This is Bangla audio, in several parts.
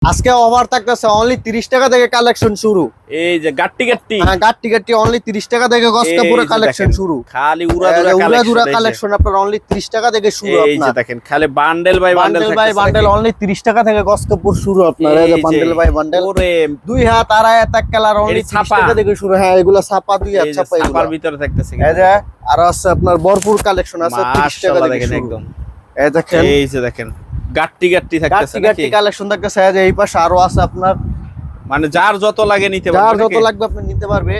আজকে অফার থাকতেছে অনলি 30 টাকা থেকে কালেকশন শুরু। এই যে গাট্টি গাট্টি, হ্যাঁ গাট্টি গাট্টি অনলি 30 টাকা থেকে গস কাপড়ের কালেকশন শুরু। খালি উড়াদুরা কালেকশন আপনার অনলি 30 টাকা থেকে শুরু। এই যে দেখেন খালি bundle by bundle by bundle only 30 টাকা থেকে গস কাপড় শুরু আপনার। এই যে বান্ডেল বাই বান্ডেল ওরে দুই হাত আড়াই হাত এক কালার অনলি 30 টাকা থেকে শুরু। হ্যাঁ এগুলা ছাপা দুই হাত ছাপা, এগুলা ছাপার ভিতরে থাকতেছে। এই যে আর আছে আপনার ভরপুর কালেকশন আছে 30 টাকা থেকে শুরু একদম। এই দেখেন, এই যে দেখেন গাট্টি গাট্টি থাকতেছে, গাট্টি কালেকশন থাকতেছে। এই যে এই পাশে আরো আছে আপনার, মানে যার যত লাগে নিতে পারবে, যার যত লাগবে আপনি নিতে পারবে।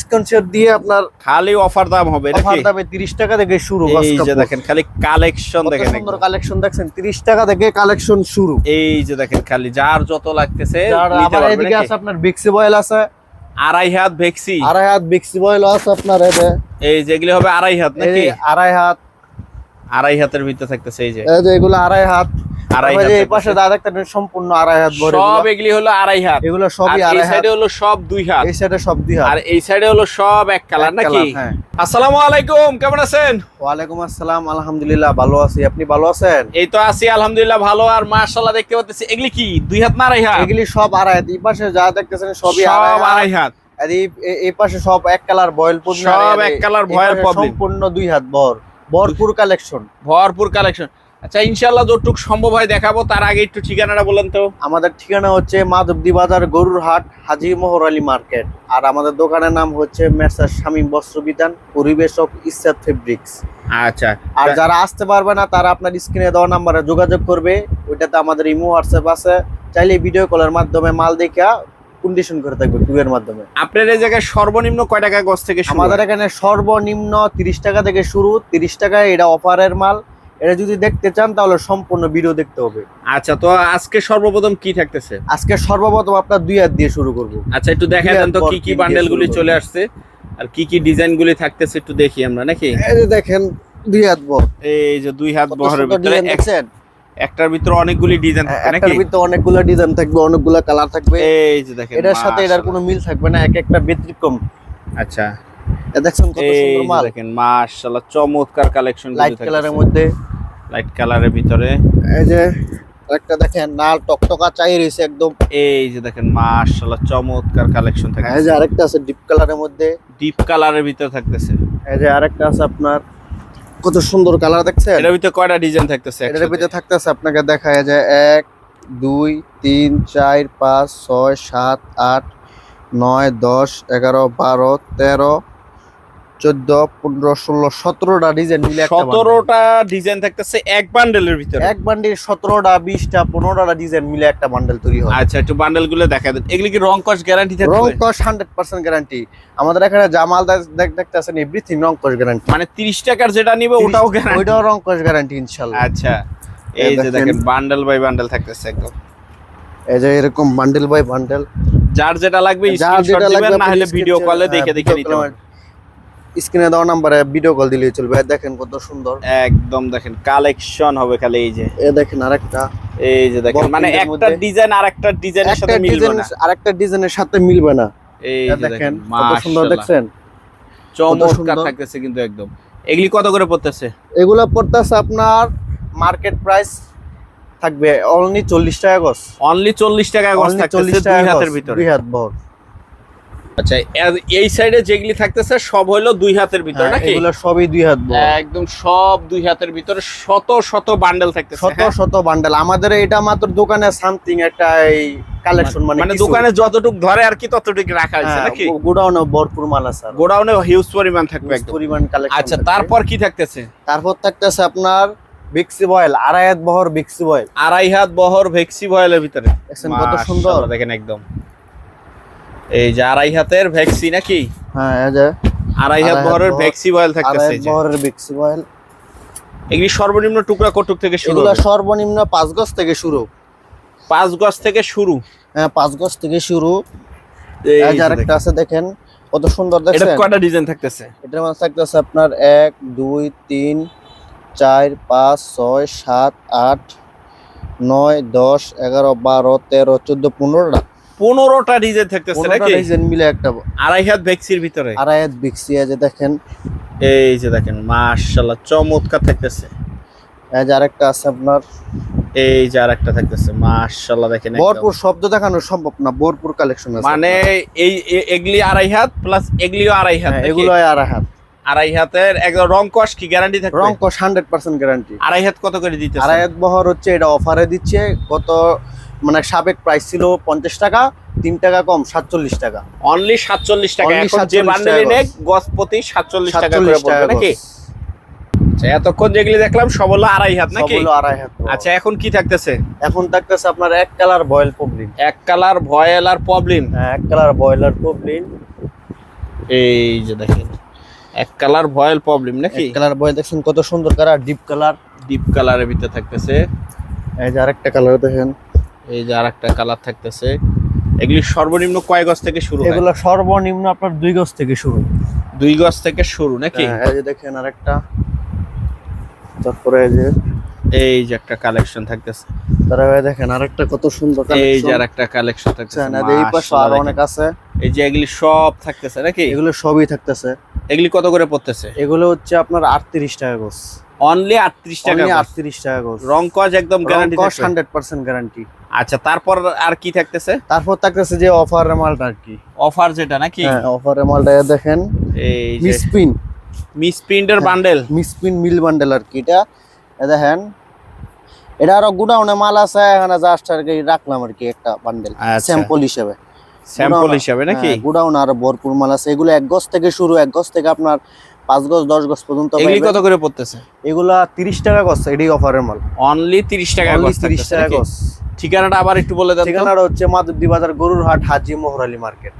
স্ক্রিনশট দিয়ে আপনার খালি অফার দাম হবে নাকি? অফার দামে 30 টাকা থেকে শুরু। এই যে দেখেন খালি কালেকশন দেখেন, সুন্দর কালেকশন দেখছেন 30 টাকা থেকে কালেকশন শুরু। এই যে দেখেন খালি যার যত লাগতেছে নিতে আবার পারবে এদিকে নাকি? আছে আপনার বিক্সি বয়েল আছে, আড়াই হাত ভেক্সি, আড়াই হাত বিক্সি বয়েল আছে আপনার। এই যেগুলি হবে আড়াই হাত নাকি? আড়াই হাত, আড়াই হাতের ভিতরে থাকতেছে। এই যে এই যে এগুলো আড়াই হাত, আড়াই এই হাত যে এই পাশে দাদা একটা সম্পূর্ণ আড়াই হাত ভরে। সব এগুলি হলো আড়াই হাত, এগুলো সবই এই আড়াই হাত। সাইডে হলো সব দুই হাত, এই সাইডে সব দুই হাত, আর এই সাইডে হলো সব এক কালার নাকি? হ্যাঁ। আসসালামু আলাইকুম, কেমন আছেন? ওয়ালাইকুম আসসালাম, আলহামদুলিল্লাহ ভালো আছি। আপনি ভালো আছেন? এই তো আছি আলহামদুলিল্লাহ ভালো। আর মাশাআল্লাহ দেখতে পাচ্ছি এগুলি কি দুই হাত না আড়াই হাত? এগুলি সব আড়াই হাত। এই পাশে যা দেখতেছেন সবই সব আড়াই হাত। আর এই পাশে সব এক কালার বয়েল পদ্মিনী, সব এক কালার বয়েল পদ্মিনী, সম্পূর্ণ দুই হাত ভরপুর কালেকশন, ভরপুর কালেকশন। আচ্ছা ইনশাআল্লাহ যতটুক সম্ভব হয় দেখাবো। তার আগে একটু ঠিকানাটা বলেন তো। আমাদের ঠিকানা হচ্ছে মাধবদী বাজার, গরুর হাট, হাজী মোহর আলী মার্কেট। আর আমাদের দোকানের নাম হচ্ছে মেসার শামীম বস্ত্র বিতান, পরিবেশক ইসরাত ফেব্রিক্স। আচ্ছা, আর যারা আসতে পারবে না তারা আপনার স্ক্রিনে দেওয়া নাম্বারে যোগাযোগ করবে। ওইটাতে আমাদের ইমো হোয়াটসঅ্যাপ আছে, চাইলে ভিডিও কলের মাধ্যমে মাল দেখা কন্ডিশন করে থাকবে টুরের মাধ্যমে। আপনার এই জায়গায় সর্বনিম্ন কয় টাকা গজ থেকে শুরু? আমাদের এখানে সর্বনিম্ন 30 টাকা থেকে শুরু। 30 টাকা এটা অফারের মাল। এটা যদি দেখতে চান তাহলে সম্পূর্ণ ভিডিও দেখতে হবে। আচ্ছা, তো আজকে সর্বপ্রথম কি থাকতেছে? আজকে সর্বপ্রথম আপনার দুই হাত দিয়ে শুরু করব। আচ্ছা একটু দেখা দেন তো কি কি বান্ডেল গুলি চলে আসছে আর কি কি ডিজাইন গুলি থাকতেছে, একটু দেখি আমরা নাকি? এই যে দেখেন দুই হাত বহর, এই যে দুই হাত বহরের ভিতরে দেখছেন একটার ভিতরে অনেকগুলি ডিজাইন থাকবে নাকি? একটার ভিতরে অনেকগুলো ডিজাইন থাকবে, অনেকগুলো কালার থাকবে। এই যে দেখেন এটার সাথে এটার কোনো মিল থাকবে না, এক একটা ব্যতিক্রম। আচ্ছা দেখছেন কত সুন্দর মাল, দেখেন মাশাআল্লাহ চমৎকার কালেকশন। লাইট কালারের মধ্যে, লাইট কালারের ভিতরে এই যে একটা দেখেন লাল টকটকা চাই রয়েছে একদম। এই যে দেখেন মাশাআল্লাহ চমৎকার কালেকশন থাকছে। এই যে আরেকটা আছে ডিপ কালারের মধ্যে, ডিপ কালারের ভিতরে থাকতেছে। এই যে আরেকটা আছে আপনার কত সুন্দর কালার দেখছেন। এটার ভিতরে কয়টা ডিজাইন থাকতেছে? এটার ভিতরে থাকতেছে আপনাকে দেখায় যে 1 2 3 4 5 6 7 8 9 10 11 12 13 14 15 16 17টা ডিজাইন মিলে একটা 17টা ডিজাইন থাকতেছে এক বান্ডেলের ভিতরে। এক বান্ডিল 17টা 20টা 15টা ডিজাইন মিলে একটা বান্ডেল তৈরি হয়। আচ্ছা একটু বান্ডেল গুলো দেখা দেন। এগুলি কি রং কস গ্যারান্টি থাকবে? রং কস 100% গ্যারান্টি। আমাদের এখানে জামাল দেখতেছেন এভরিথিং রং কস গ্যারান্টি। মানে 30 টাকার যেটা নিবে ওটাও গ্যারান্টি? ওইটাও রং কস গ্যারান্টি ইনশাআল্লাহ। আচ্ছা এই যে দেখেন বান্ডেল বাই বান্ডেল থাকতেছে একদম। এই যে এরকম বান্ডেল বাই বান্ডেল, যার যেটা লাগবে স্ক্রিনশট দিবেন, না হলে ভিডিও কলে দেখে দেখে নিতে পারবেন। স্ক্রিনে দেওয়া নম্বরে ভিডিও কল দিলেই চলবে। দেখেন কত সুন্দর একদম, দেখেন কালেকশন হবে খালি। এই যে দেখেন আরেকটা, এই যে দেখেন মানে একটা ডিজাইন আরেকটা ডিজাইনের সাথে মিলবে না, আরেকটা ডিজাইনের সাথে মিলবে না। এই যে দেখেন কত মাশাআল্লাহ সুন্দর দেখছেন, চমৎকার থাকতেছে কিন্তু একদম। এগুলি কত করে পড়তেছে? এগুলো পড়তেছে আপনার মার্কেট প্রাইস থাকবে অনলি 40 টাকা গজ। অনলি 40 টাকা গজ থাকতেছে দুই হাতের ভিতরে, দুই হাত বহর। আচ্ছা এই সাইডে যেগুলি থাকতেছে সব হলো দুই হাতের ভিতরে নাকি? এগুলো সবই দুই হাত বহর, একদম সব দুই হাতের ভিতরে। শত শত বান্ডেল থাকতেছে, শত শত বান্ডেল। আমাদের এটা মাত্র দোকানে সামথিং একটা এই কালেকশন, মানে দোকানে যতটুক ধরে আর কি ততটুক রাখা হয়েছে নাকি? গোডাউনে ভরপুর মাল আছে, গোডাউনে হিউজ পরিমাণ থাকবে একদম পরিমাণ কালেকশন। আচ্ছা তারপর কি থাকতেছে? তারপর থাকতেছে আপনার ভিক্সি বয়েল, আড়াই হাত বহর ভিক্সি বয়েল, আড়াই হাত বহর ভেক্সি বয়েলের ভিতরে। দেখছেন কত সুন্দর দেখেন একদম। এই যে আড়াই হাতের ভেক্সি নাকি? হ্যাঁ এই যে আড়াই হাত বহরের ভেক্সি বয়েল থাকতেছে। আড়াই হাত বহরের ভিক্সি বয়েল। এগুলি সর্বনিম্ন টুকরা কটুক থেকে শুরু? এগুলো সর্বনিম্ন 5 গজ থেকে শুরু। 5 গজ থেকে শুরু? হ্যাঁ 5 গজ থেকে শুরু। এই যে আরেকটা আছে দেখেন কত সুন্দর দেখছেন। এটা কয়টা ডিজাইন থাকতেছে? এটার মধ্যে থাকতেছে আপনার 1 2 3 4 5 6 7 8 9 10 11 12 13 14 15টা 15টা ডিজাইন থাকতেছে নাকি? ডিজাইন মিলে একটা আড়াই হাত ভেক্সির ভিতরে। আড়াই হাত ভিক্সি। এই যে দেখেন, এই যে দেখেন মাশাআল্লাহ চমৎকার থাকতেছে। এই যে আরেকটা আছে আপনার এই যে আরেকটা থাকতেছে মাশাআল্লাহ দেখেন একদম। ভরপুর শব্দ দেখানো সম্ভব না, ভরপুর কালেকশন আছে। মানে এগুলি 2.5 হাত প্লাস এগুলিও 2.5 হাত, এগুলো আড়াই হাত। 2.5 হাতের একদম রং কস কি গ্যারান্টি থাকবে? রং কস 100% গ্যারান্টি। 2.5 হাত কত করে দিতেছে? আড়াই হাত বহর হচ্ছে এটা অফারে দিচ্ছে, কত মানে সাবেক প্রাইস ছিল 50 টাকা, 3 টাকা কম 47 টাকা। অনলি 47 টাকা। Only এখন যে 47 বান্ডেলই টাকা নেক গজ প্রতি 47 টাকা করে 47 পড়বে টাকা নাকি? গজ। আচ্ছা, এতক্ষণ যেগুলি দেখলাম সব হলো 2.5 হাত নাকি? সবগুলো আড়াই হাত। আচ্ছা, এখন কি থাকতেছে? এখন থাকতেছে আপনার এক কালার বয়েল পবলিন। এক কালার ভয়েল আর প্রবলেম। এক কালার বয়লার পবলিন। এই যে দেখেন এক কালার ভয়েল প্রবলেম নাকি? এক কালার বয়েল দেখছেন কত সুন্দর কালার, ডিপ কালার। ডিপ কালারের ভিতরে থাকতেছে। এই যে আরেকটা কালার দেখেন। এই যে আরেকটা কালার থাকতেছে। এগুলি সর্বনিম্ন কয় গজ থেকে শুরু হয়? এগুলো সর্বনিম্ন আপনার 2 গজ থেকে শুরু। 2 গজ থেকে শুরু নাকি? এই যে দেখেন আরেকটা, তারপরে এই যে একটা কালেকশন থাকতেছে। তারপরে দেখেন আরেকটা কত সুন্দর কালেকশন। এই যে আরেকটা কালেকশন থাকতেছে। এই পাশে আরো অনেক আছে। এই যে এগুলি সব থাকতেছে নাকি? এগুলো সবই থাকতেছে। এগুলি কত করে পড়তেছে? এগুলো হচ্ছে আপনার 38 টাকা গজ। অনলি 38 টাকা। 38 টাকা গজ। রং কস একদম গ্যারান্টি রং কস থাকবে? 100% গ্যারান্টি। আচ্ছা, তারপর আর কি থাকতেছে? তারপর থাকতেছে যে অফারের মালটা আর কি। অফার যেটা নাকি? হ্যাঁ, অফারের মালটা দেখেন। এই যে মিসপিন। মিসপ্রিন্টের বান্ডেল। মিসপিন মিল বান্ডেল আর কি এটা। দেখেন এটা আরো গুডাউনে মাল আছে, এখানে জাস্ট আর কি রাখলাম আর কি একটা বান্ডেল আচ্ছা। স্যাম্পল হিসেবে। স্যাম্পল হিসাবে নাকি? গুডাউন আরো ভরপুর মাল আছে। এগুলো 1 গজ থেকে শুরু, 1 গজ থেকে আপনার 5 গজ 10 গজ পর্যন্ত এগুলি পাইবেন। কত করে পড়তেছে? এগুলা 30 টাকা গজ, এটাই অফারের মাল। অনলি 30 টাকা Only গজ 30 থাকতেছে টাকা নাকি? গজ। ঠিকানাটা আবার একটু বলে দেন তো। ঠিকানাটা হচ্ছে মাধবদী বাজার, গরুর হাট, হাজি মোহর আলী মার্কেট।